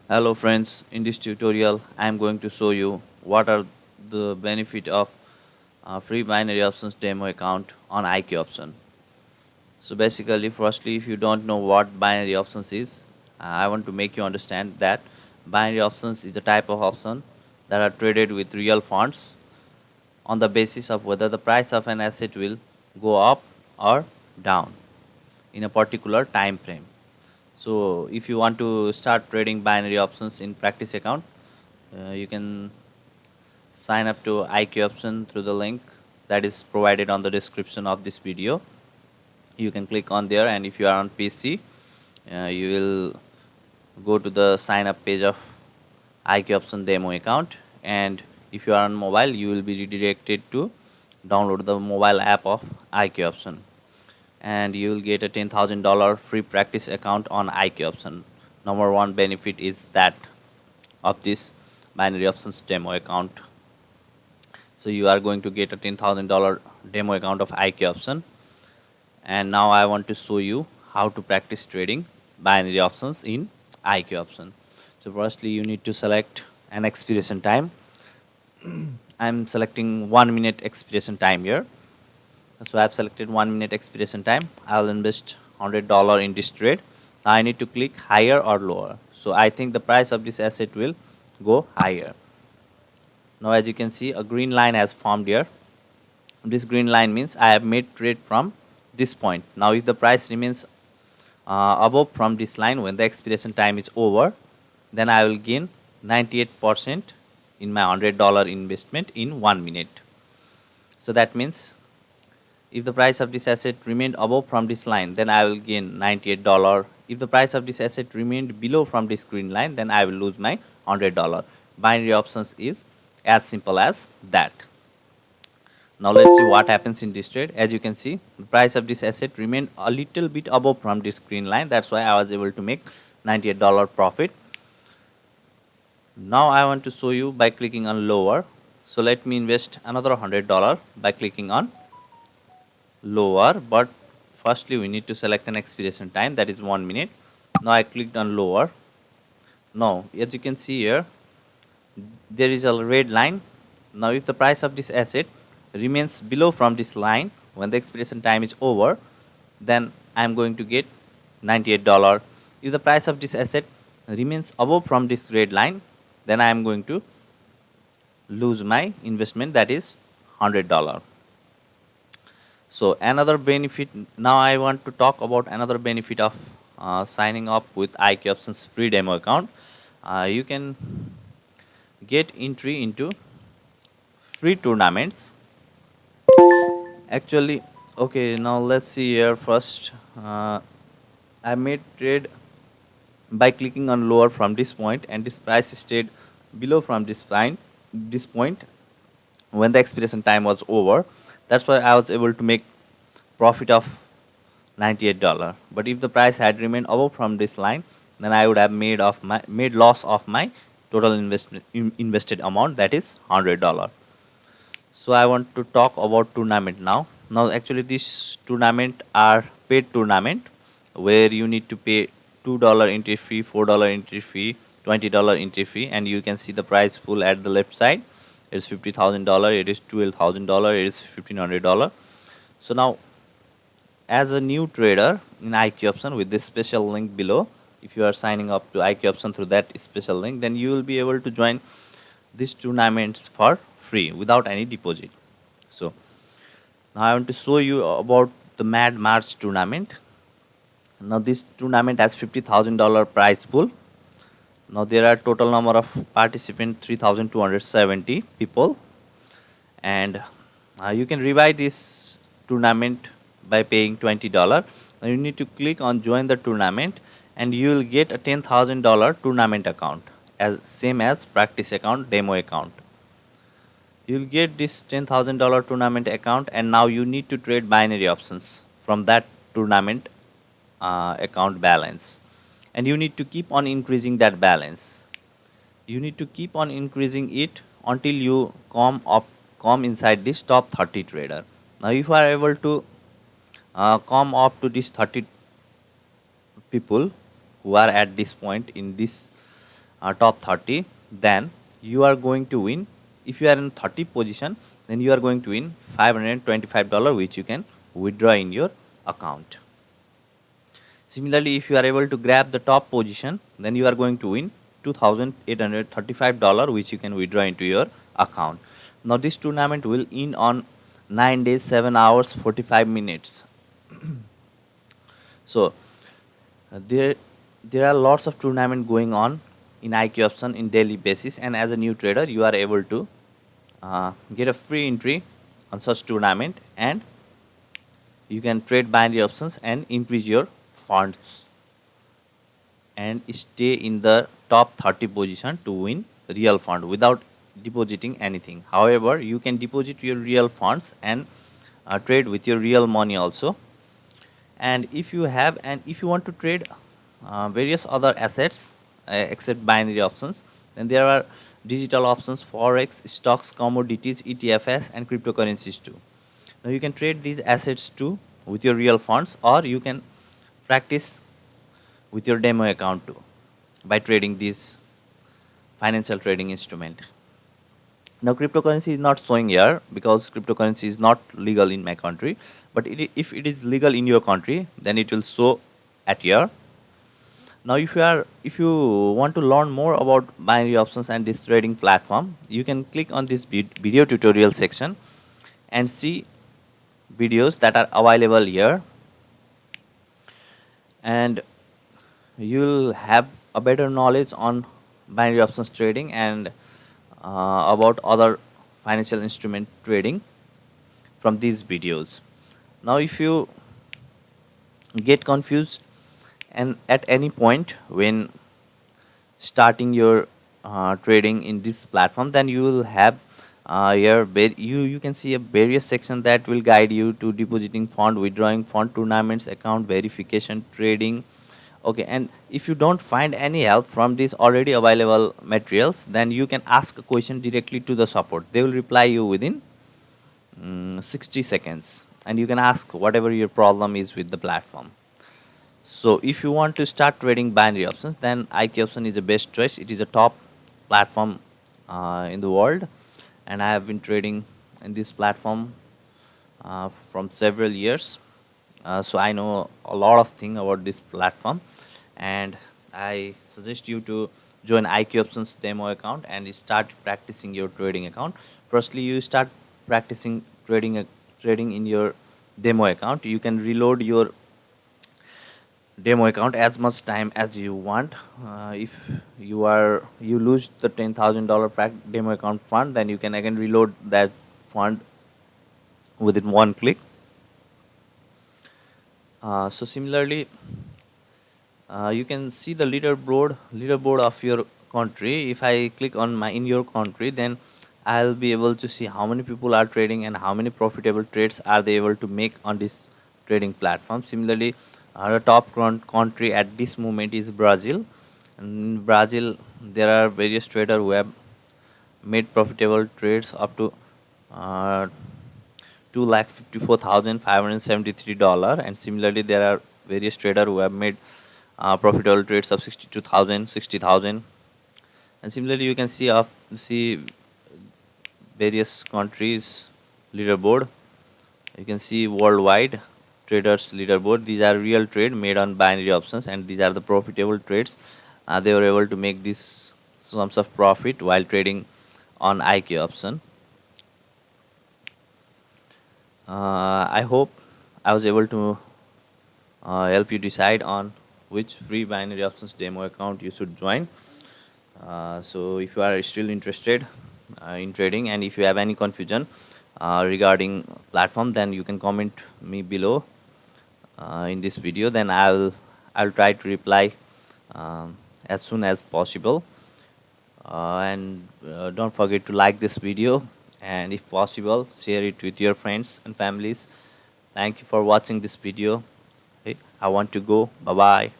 Hello friends, in this tutorial I am going to show you what are the benefit of free binary options demo account on IQ option. So basically firstly if you don't know what binary options is, I want to make you understand that binary options is a type of option that are traded with real funds on the basis of whether the price of an asset will go up or down in a particular time frame. So if you want to start trading binary options in practice account, you can sign up to IQ option through the link that is provided on the description of this video. You can click on there, and if you are on PC, you will go to the sign up page of IQ option demo account, and if you are on mobile, you will be redirected to download the mobile app of IQ option, and you will get a $10,000 free practice account on IQ option. Number one benefit is that of this binary options demo account. So you are going to get a $10,000 demo account of IQ option. And now I want to show you how to practice trading binary options in IQ option. So firstly you need to select an expiration time. I'm selecting 1 minute expiration time here. So I've selected 1 minute expiration time. I'll invest $100 in this trade. Now I need to click higher or lower. So I think the price of this asset will go higher. Now as you can see, a green line has formed here. This green line means I have made trade from this point. Now if the price remains above from this line when the expiration time is over, then I will gain 98% in my $100 investment in 1 minute. So that means if the price of this asset remained above from this line, then I will gain $98. If the price of this asset remained below from this green line, then I will lose my $100. Binary options is as simple as that. Now let's see what happens in this trade. As you can see, the price of this asset remained a little bit above from this green line. That's why I was able to make $98 profit. Now I want to show you by clicking on lower. So let me invest another $100 by clicking on lower, but firstly we need to select an expiration time, that is 1 minute. Now I clicked on lower. Now as you can see here, there is a red line. Now if the price of this asset remains below from this line when the expiration time is over, then I am going to get $98. If the price of this asset remains above from this red line, then I am going to lose my investment, that is $100. So another benefit, now I want to talk about another benefit of signing up with IQ options free demo account. You can get entry into free tournaments. Actually, okay, now let's see here first. I made trade by clicking on lower from this point, and this price stayed below from this point when the expiration time was over. That's why I was able to make profit of $98. But if the price had remained above from this line, then I would have made loss of my total invested amount, that is $100. So I want to talk about tournament now. Now actually these tournament are paid tournament where you need to pay $2 entry fee, $4 entry fee, $20 entry fee, and you can see the prize pool at the left side. It is $50,000, it is $12,000, it is $1,500. So now as a new trader in IQ option with this special link below, if you are signing up to IQ option through that special link, then you will be able to join these tournaments for free without any deposit. So now I want to show you about the Mad March tournament. Now this tournament has $50,000 prize pool. Now there are total number of participants 3,270 people, and you can revive this tournament by paying $20. Now you need to click on join the tournament, and you will get a $10,000 tournament account as same as practice account, demo account. You will get this $10,000 tournament account, and now you need to trade binary options from that tournament account balance, and you need to keep on increasing that balance. You need to keep on increasing it until you come inside this top 30 trader. Now if you are able to come up to this 30 people who are at this point in this top 30, then you are going to win. If you are in 30 position, then you are going to win $525, which you can withdraw in your account. Similarly, if you are able to grab the top position, then you are going to win $2,835, which you can withdraw into your account. Now, this tournament will end on 9 days, 7 hours, 45 minutes. So, there are lots of tournament going on in IQ option in daily basis, and as a new trader, you are able to get a free entry on such tournament, and you can trade binary options and increase your funds and stay in the top 30 position to win real fund without depositing anything. However, you can deposit your real funds and trade with your real money also. And if you want to trade various other assets except binary options, then there are digital options, forex, stocks, commodities, ETFs, and cryptocurrencies too. Now you can trade these assets too with your real funds, or you can practice with your demo account too by trading these financial trading instrument. Now cryptocurrency is not showing here because cryptocurrency is not legal in my country, but if it is legal in your country, then it will show at here. Now if you want to learn more about binary options and this trading platform, you can click on this video tutorial section and see videos that are available here, and you'll have a better knowledge on binary options trading and about other financial instrument trading from these videos. Now if you get confused and at any point when starting your trading in this platform, then you will have you can see a various section that will guide you to depositing fund, withdrawing fund, tournaments, account verification, trading. Okay, and if you don't find any help from these already available materials, then you can ask a question directly to the support. They will reply you within 60 seconds, and you can ask whatever your problem is with the platform. So if you want to start trading binary options, then IK option is the best choice. It is a top platform in the world, and I have been trading in this platform from several years. So I know a lot of thing about this platform, and I suggest you to join IQ options demo account and start practicing your trading account. Firstly, you start practicing trading in your demo account. You can reload your demo account as much time as you want. If you lose the $10,000 demo account fund, then you can again reload that fund within one click. So similarly, you can see the leaderboard of your country. If I click on my in your country, then I'll be able to see how many people are trading and how many profitable trades are they able to make on this trading platform. Similarly, the top country at this moment is Brazil. In Brazil, there are various traders who have made profitable trades up to uh, $2,54,573, and similarly there are various traders who have made profitable trades of 62,000, 60,000, and similarly you can see various countries leaderboard. You can see worldwide traders leaderboard. These are real trade made on binary options, and these are the profitable trades. They were able to make these sums of profit while trading on IK option. I hope I was able to help you decide on which free binary options demo account you should join. So if you are still interested in trading, and if you have any confusion regarding platform, then you can comment me below in this video. Then I'll try to reply as soon as possible. And don't forget to like this video, and if possible share it with your friends and families. Thank you for watching this video. Okay, I want to go. Bye bye.